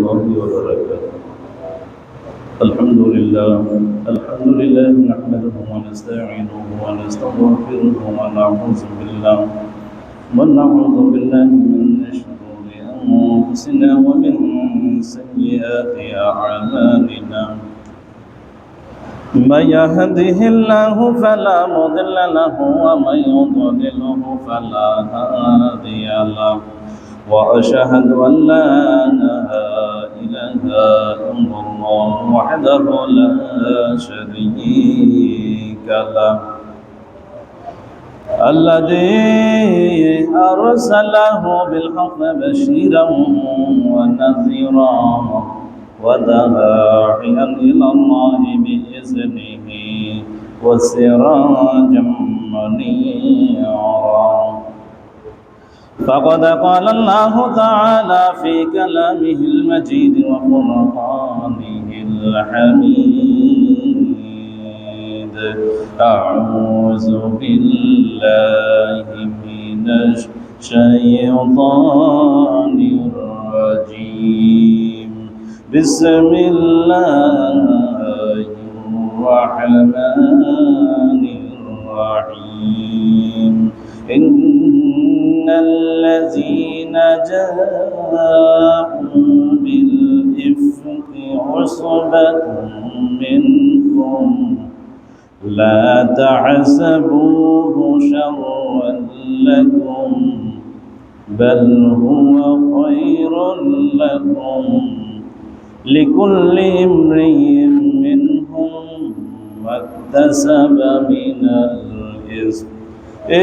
الله وبركاته. الحمد لله نحمده ونستعينه ونستغفره ونعوذ بالله من شرور أنفسنا ومن سيئات أعمالنا. من يهده الله فلا مضل له ومن يضلله فلا هادي له، وأشهد أن لا إله إلا الله وحده لا شريك له، الذي أرسله بالحق بشيرا ونذيرا وداعيا إلى الله بإذنه وسراجا منيرا. فقد قال الله تعالى في كلامه المجيد وفرقانه الحميد: أعوذ بالله من الشيطان الرجيم. بسم الله الرحمن الرحيم. إن الذين جاءوا بالإفك عصبة منكم لا تحسبوه شرا لكم بل هو خير لكم، لكل امرئ منهم ما اكتسب من الإثم.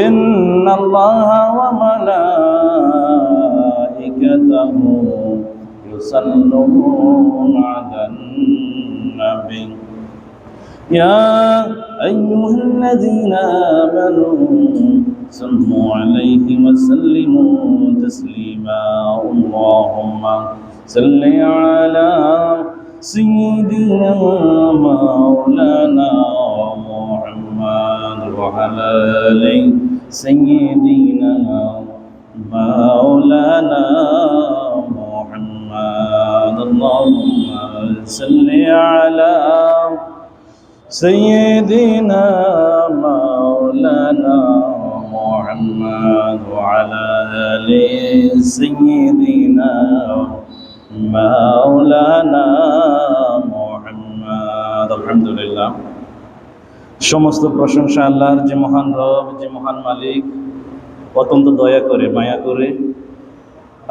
إن الله وملائكته يصلون على النبي يا أيها الذين آمنوا صلوا عليه وسلموا تسليما. اللهم صل على سيدنا مولانا محمد وعلى آل سيدنا مولانا محمد. اللهم صل على سيدنا مولانا محمد وعلى آل سيدنا মাওলানা মুহাম্মদ। আলহামদুলিল্লাহ, সমস্ত প্রশংসা আল্লাহর, যে মহান রব, যে মহান মালিক, অত্যন্ত দয়া করে মায়া করে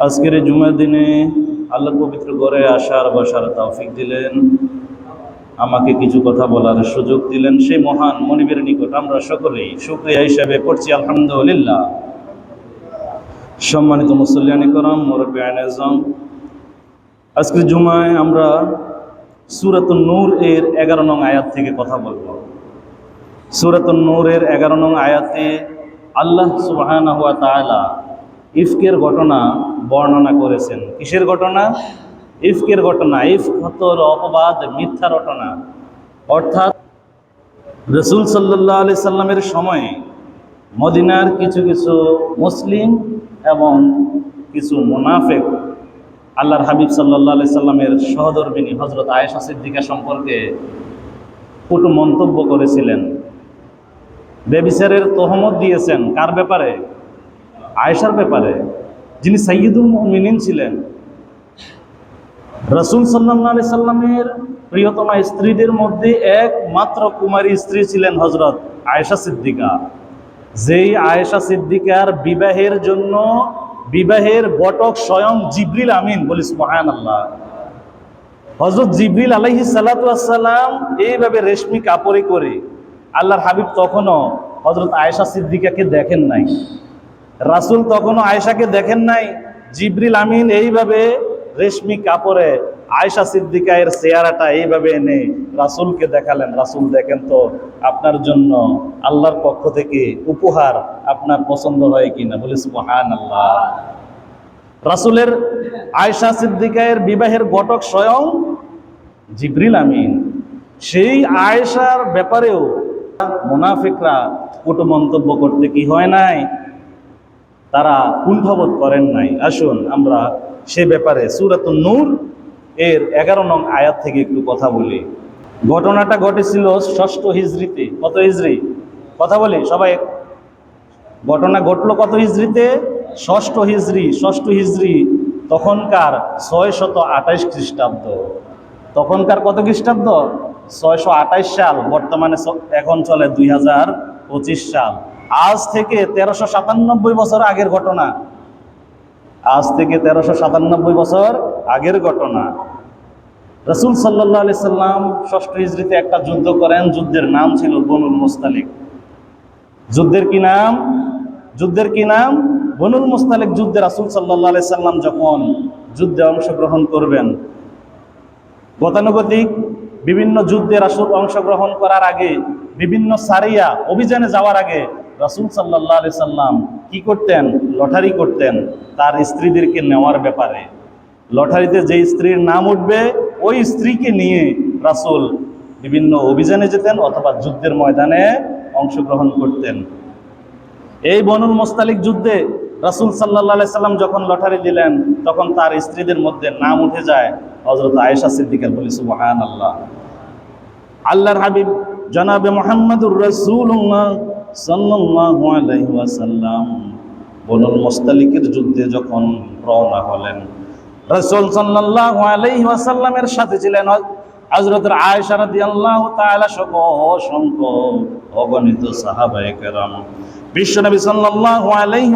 আজকের এই জুমার দিনে আল্লাহর পবিত্র ঘরে আসার বসার তৌফিক দিলেন, আমাকে কিছু কথা বলার সুযোগ দিলেন। সেই মহান মনিবের নিকট আমরা সকলেই শুকরিয়া হিসাবে করছি আলহামদুলিল্লাহ। সম্মানিত মুসল্লিয়ান কিরাম, মুরব্বিয়ান আযম, আজকের জুমায় আমরা সূরাতুন নূর এর 11 নং আয়াত থেকে কথা বলব। সূরাতুন নূর এর 11 নং আয়াতে আল্লাহ সুবহানাহু ওয়া তাআলা ইফকের ঘটনা বর্ণনা করেছেন। কিসের ঘটনা? ইফকের ঘটনা। ইফক হতর অপবাদ, মিথ্যা রটনা। অর্থাৎ রাসূল সাল্লাল্লাহু আলাইহি সাল্লামের সময়ে মদিনার কিছু কিছু মুসলিম এবং কিছু মুনাফিক আল্লাহর হাবিব সাল্লাল্লাহু আলাইহি সাল্লামের সহধর্মিণী হযরত আয়েশা সিদ্দিকা সম্পর্কে কটু মন্তব্য করেছিলেন, ব্যভিচারের তহমত দিয়েছেন। কার ব্যাপারে? আয়েশার ব্যাপারে, যিনি সাইয়্যিদুল মুমিনিন ছিলেন। রাসূল সাল্লাল্লাহু আলাইহি সাল্লামের প্রিয়তমা স্ত্রীদের মধ্যে একমাত্র কুমারী স্ত্রী ছিলেন হযরত আয়েশা সিদ্দিকা। যেই আয়েশা সিদ্দিকার বিবাহের জন্য বিবাহের ঘটক স্বয়ং জিবরিল আমিন, বলি সুবহানাল্লাহ। হযরত জিবরিল আলাইহিস সালাতু ওয়াস সালাম এইভাবে রেশমি কাপড়ে করে, আল্লাহর হাবিব তখনও হযরত আয়েশা সিদ্দিকাকে দেখেন নাই, রাসূল তখনও আয়েশাকে দেখেন নাই। জিবরিল আমিন এইভাবে রেশমি কাপড়ে আয়েশা সিদ্দিকা এর চেহারাটা এইভাবে এনে রাসূলকে দেখালেন। রাসূল, দেখেন তো আপনার জন্য আল্লাহর পক্ষ থেকে উপহার, আপনার পছন্দ হয় কিনা, বলি সুবহানাল্লাহ। রাসূলের আয়েশা সিদ্দিকা এর বিবাহের ঘটক স্বয়ং জিবরিল আমিন। সেই আয়েশার ব্যাপারেও মুনাফিকরা কটু মন্তব্য করতে কি হয় নাই, তারা কুণ্ঠাবোধ করেন নাই। আসুন আমরা সে ব্যাপারে সূরাতুন নূর এর 11 নং আয়াত থেকে একটু কথা বলি। ঘটনাটা ঘটেছিল 6ষ্ঠ হিজরিতে। কত হিজরি? কথা বলি সবাই। ঘটনা ঘটলো কত হিজরিতে? 6ষ্ঠ হিজরি। 6ষ্ঠ হিজরি তখনকার 628 খ্রিস্টাব্দ। তখনকার কত খ্রিস্টাব্দ? 628 সাল। বর্তমানে এখন চলে 2025 সাল। আজ থেকে 1397 বছর আগের ঘটনা। আজ থেকে 1397 বছর আগের ঘটনা। রাসূল সাল্লাল্লাহু আলাইহি সাল্লাম 6ষ্ঠ হিজরিতে একটা যুদ্ধ করেন। যুদ্ধের নাম ছিল বনুল মুস্তালিক। যুদ্ধের কি নাম? যুদ্ধের কি নাম? বনুল মুস্তালিক যুদ্ধে রাসূল সাল্লাল্লাহু আলাইহি সাল্লাম যখন যুদ্ধে অংশগ্রহণ করবেন, গতানুগতিক বিভিন্ন যুদ্ধে রাসূল অংশগ্রহণ করার আগে, বিভিন্ন সারিয়া অভিযানে যাওয়ার আগে রাসূল সাল্লাল্লাহু আলাইহি সাল্লাম কি করতেন? লটারি করতেন তার স্ত্রীদেরকে নেওয়ার ব্যাপারে। লটারিতে যে স্ত্রীর নাম উঠবে ওই স্ত্রীকে নিয়ে রাসূল বিভিন্ন অভিযানে যেতেন অথবা যুদ্ধের ময়দানে অংশগ্রহণ করতেন। এই বনুল মুস্তালিক যুদ্ধে রাসূল সাল্লাল্লাহু আলাইহি সাল্লাম যখন লটারি দিলেন, তখন তার স্ত্রীদের মধ্যে নাম উঠে যায় হযরত আয়েশা সিদ্দিকা। বলি সুবহানাল্লাহ। আল্লাহর হাবিব জনাবে মুহাম্মদুর রাসূলুল্লাহ সাল্লাল্লাহু আলাইহি ওয়াসাল্লাম বনুল মুস্তালিকের যুদ্ধে যখন রওনা হলেন, রাসূল সাল্লাল্লাহু আলাইহি ওয়াসাল্লামের সাথে ছিলেন হযরত আয়েশা রাদিয়াল্লাহু তাআলা সহ অসংখ্য অগণিত সাহাবায়ে কেরাম। বিশ্বনবী সাল্লাল্লাহু আলাইহি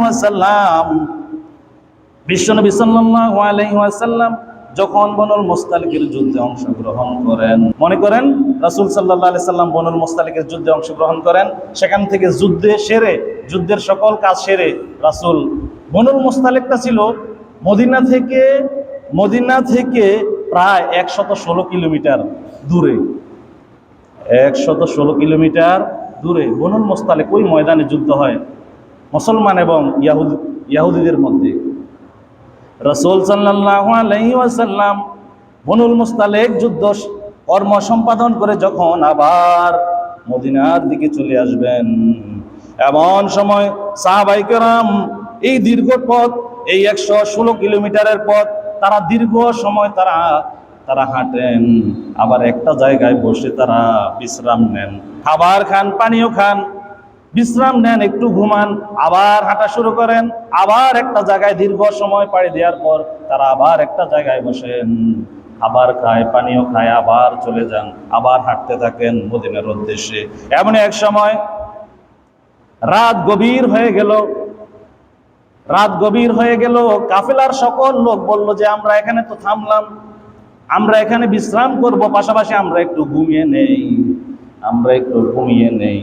ওয়াসাল্লাম যখন বনুল মুস্তালিকের যুদ্ধে অংশগ্রহণ করেন, মনে করেন রাসূল সাল্লাল্লাহু আলাইহি সাল্লাম বনুল মুস্তালিকের যুদ্ধে অংশগ্রহণ করেন, সেখান থেকে যুদ্ধের সকল কাজ সেরে রাসূল, বনুল মুস্তালিকটা ছিল মদিনা থেকে প্রায় 116 কিলোমিটার দূরে। 116 কিলোমিটার দূরে বনুল মুস্তালিক। ওই ময়দানে যুদ্ধ হয় মুসলমান এবং ইহুদিদের মধ্যে। রাসূল সাল্লাল্লাহু আলাইহি ওয়াসাল্লাম বনুল মুস্তালিক যুদ্ধ কর্ম সম্পাদন করে যখন আবার মদিনার দিকে চলে আসবেন, এমন সময় সাহাবায়ে কেরাম এই দীর্ঘ পথ, এই 116 কিলোমিটারের পথ তারা দীর্ঘ সময় তারা হাঁটেন, আবার একটা জায়গায় বসে তারা বিশ্রাম নেন, খাবার খান, পানীয় খান, বিশ্রাম নেন, একটু ঘুমান, আবার হাঁটা শুরু করেন, আবার একটা জায়গায় দীর্ঘ সময় পাড়ি দেওয়ার পর তারা আবার একটা জায়গায় বসেন, খাবার খায়, পানীয় খায়, আবার চলে যান, আবার হাঁটতে থাকেন মদিনার উদ্দেশ্যে। এমন এক সময় রাত গভীর হয়ে গেল। কাফেলার সকল লোক বলল যে আমরা এখানে তো থামলাম, আমরা এখানে বিশ্রাম করব, পাশাপাশি আমরা একটু ঘুমিয়ে নেই।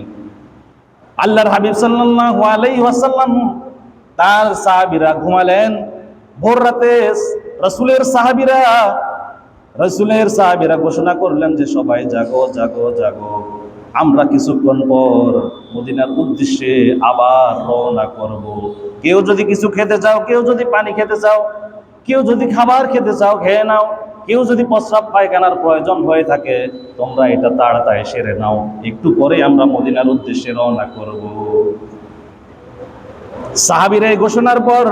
আল্লাহর হাবিব সাল্লাল্লাহু আলাইহি ওয়াসাল্লাম তার সাহাবীরা ঘুমালেন। ভোর রাতে রাসূলের সাহাবীরা ঘোষণা করলেন যে সবাই জাগো জাগো জাগো, আমরা কিছুক্ষণ পর মদিনার উদ্দেশ্যে আবার রওনা করব। কেউ যদি কিছু খেতে চাও, কেউ যদি পানি খেতে চাও, কেউ যদি খাবার খেতে চাও খেয়ে নাও, কেউ যদি প্রস্রাব পায়খানার প্রয়োজন হয়ে থাকে তোমরা এটা তাড়াতাড়ি সেরে নাও, একটু পরে আমরা মদিনার উদ্দেশ্যে রওনা করব। সাহাবীরা এই ঘোষণার পর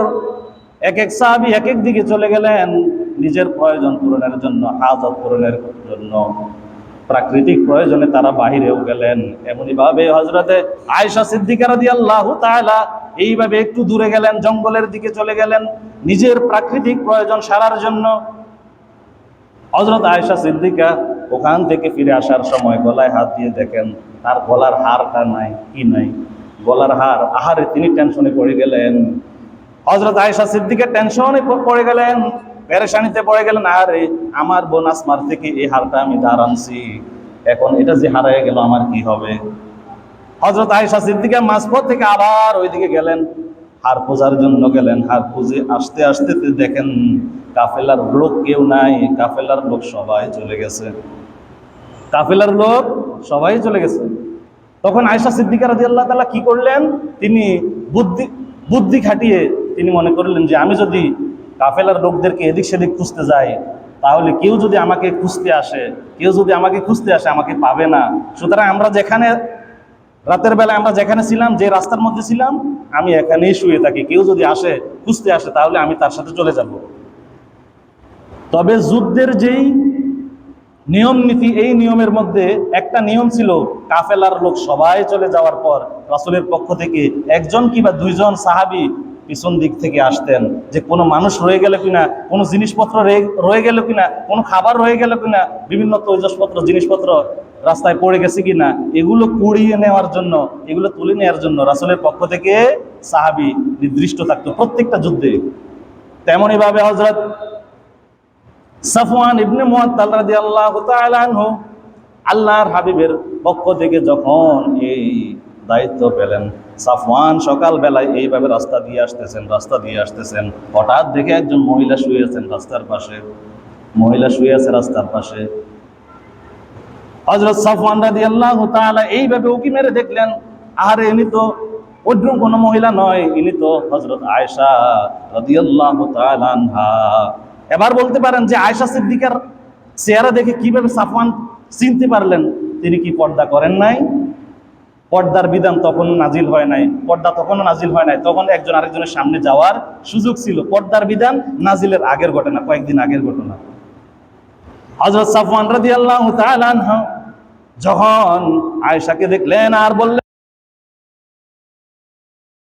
এক এক সাহাবী এক এক দিকে চলে গেলেন নিজের প্রয়োজন পূরণের জন্য, হাজত পূরণের জন্য। প্রাকৃতিক প্রয়োজনে তারা বাহিরেও গেলেন। এমনি ভাবে হযরতে আয়েশা সিদ্দিকা রাদিয়াল্লাহু তাআলা এইভাবে একটু দূরে গেলেন, জঙ্গলের দিকে চলে গেলেন নিজের প্রাকৃতিক প্রয়োজন সারার জন্য। হযরত আয়েশা সিদ্দিকা ওখান থেকে ফিরে আসার সময় গলায় হাত দিয়ে দেখেন তার গলার হারটা নাই, কি নাই, গলার হার। আহারে, তিনি টেনশনে পড়ে গেলেন। হযরত আয়েশা সিদ্দিকা টেনশনে পড়ে গেলেন, পেরেশানিতে পড়ে গেলেন। আরে, আমার বোন আসমার থেকে এই হারটা আমি ধার আনছি, এখন এটা যে হারায় গেল আমার কি হবে? হযরত আয়েশা সিদ্দিকা মাঝপথ থেকে আবার ওইদিকে গেলেন, হার খোঁজার জন্য গেলেন। হার খুঁজে আসতে আসতে দেখেন কাফেলার লোক কেউ নাই, কাফেলার লোক সবাই চলে গেছে। তখন আয়েশা সিদ্দিকা রাদিয়াল্লাহু তাআলা কি করলেন? তিনি বুদ্ধি খাটিয়ে তিনি মনে করলেন যে আমি যদি কাফেলার লোকদেরকে এদিক সেদিক খুঁজতে যাই, তাহলে কেউ যদি আমাকে খুঁজতে আসে আমাকে পাবে না। সুতরাং রাতের বেলা আমরা যেখানে ছিলাম, যে রাস্তার মধ্যে ছিলাম, আমি এখানেই শুয়ে থাকি, কেউ যদি খুঁজতে আসে তাহলে আমি তার সাথে চলে যাব। তবে যুদ্ধের যেই নিয়ম নীতি, এই নিয়মের মধ্যে একটা নিয়ম ছিল, কাফেলার লোক সবাই চলে যাওয়ার পর রাসূলের পক্ষ থেকে একজন কিংবা দুইজন সাহাবী পিছন দিক থেকে আসতেন, যে কোনো মানুষ রয়ে গেল কিনা, কোনো জিনিসপত্র রয়ে গেল কিনা, কোনো খাবার রয়ে গেল কিনা, বিভিন্ন তৈজসপত্র জিনিসপত্র রাস্তায় পড়ে গেছে কিনা, এগুলো কুড়িয়ে নেওয়ার জন্য, এগুলো তুলে নেওয়ার জন্য রাসূলের পক্ষ থেকে সাহাবী নির্দিষ্ট থাকতো প্রত্যেকটা যুদ্ধে। তেমনই ভাবে হযরত সাফওয়ান ইবনে মুআত্তাল রাদিয়াল্লাহু তাআলা আনহু আল্লাহর হাবিবের পক্ষ থেকে যখন এই দায়িত্ব পেলেন, সাফওয়ান সকালবেলায় এইভাবে রাস্তা দিয়ে আসতেছেন, হঠাৎ দেখে একজন মহিলা শুয়ে আছেন রাস্তার পাশে, রাস্তার পাশে। হযরত সাফওয়ান রাদিয়াল্লাহু তাআলা এইভাবে উকি মেরে দেখলেন, আরে ইনি তো অন্য কোনো মহিলা নয়, ইনি তো হযরত আয়েশা রাদিয়াল্লাহু তাআলা আনহা। এবার বলতে পারেন যে আয়েশা সিদ্দিকার চেহারা দেখে কিভাবে সাফওয়ান চিনতে পারলেন? তিনি কি পর্দা করেন নাই? পর্দার বিধান তখন নাজিল হয় নাই, পর্দা তখনও নাজিল হয় নাই, তখন একজন আরেকজনের সামনে যাওয়ার সুযোগ ছিল। পর্দার বিধান নাজিলের আগের ঘটনা, কয়েকদিন আগের ঘটনা। হযরত সাফওয়ান রাদিয়াল্লাহু তাআলা আনহু যখন আয়েশাকে দেখলেন আর বললেন,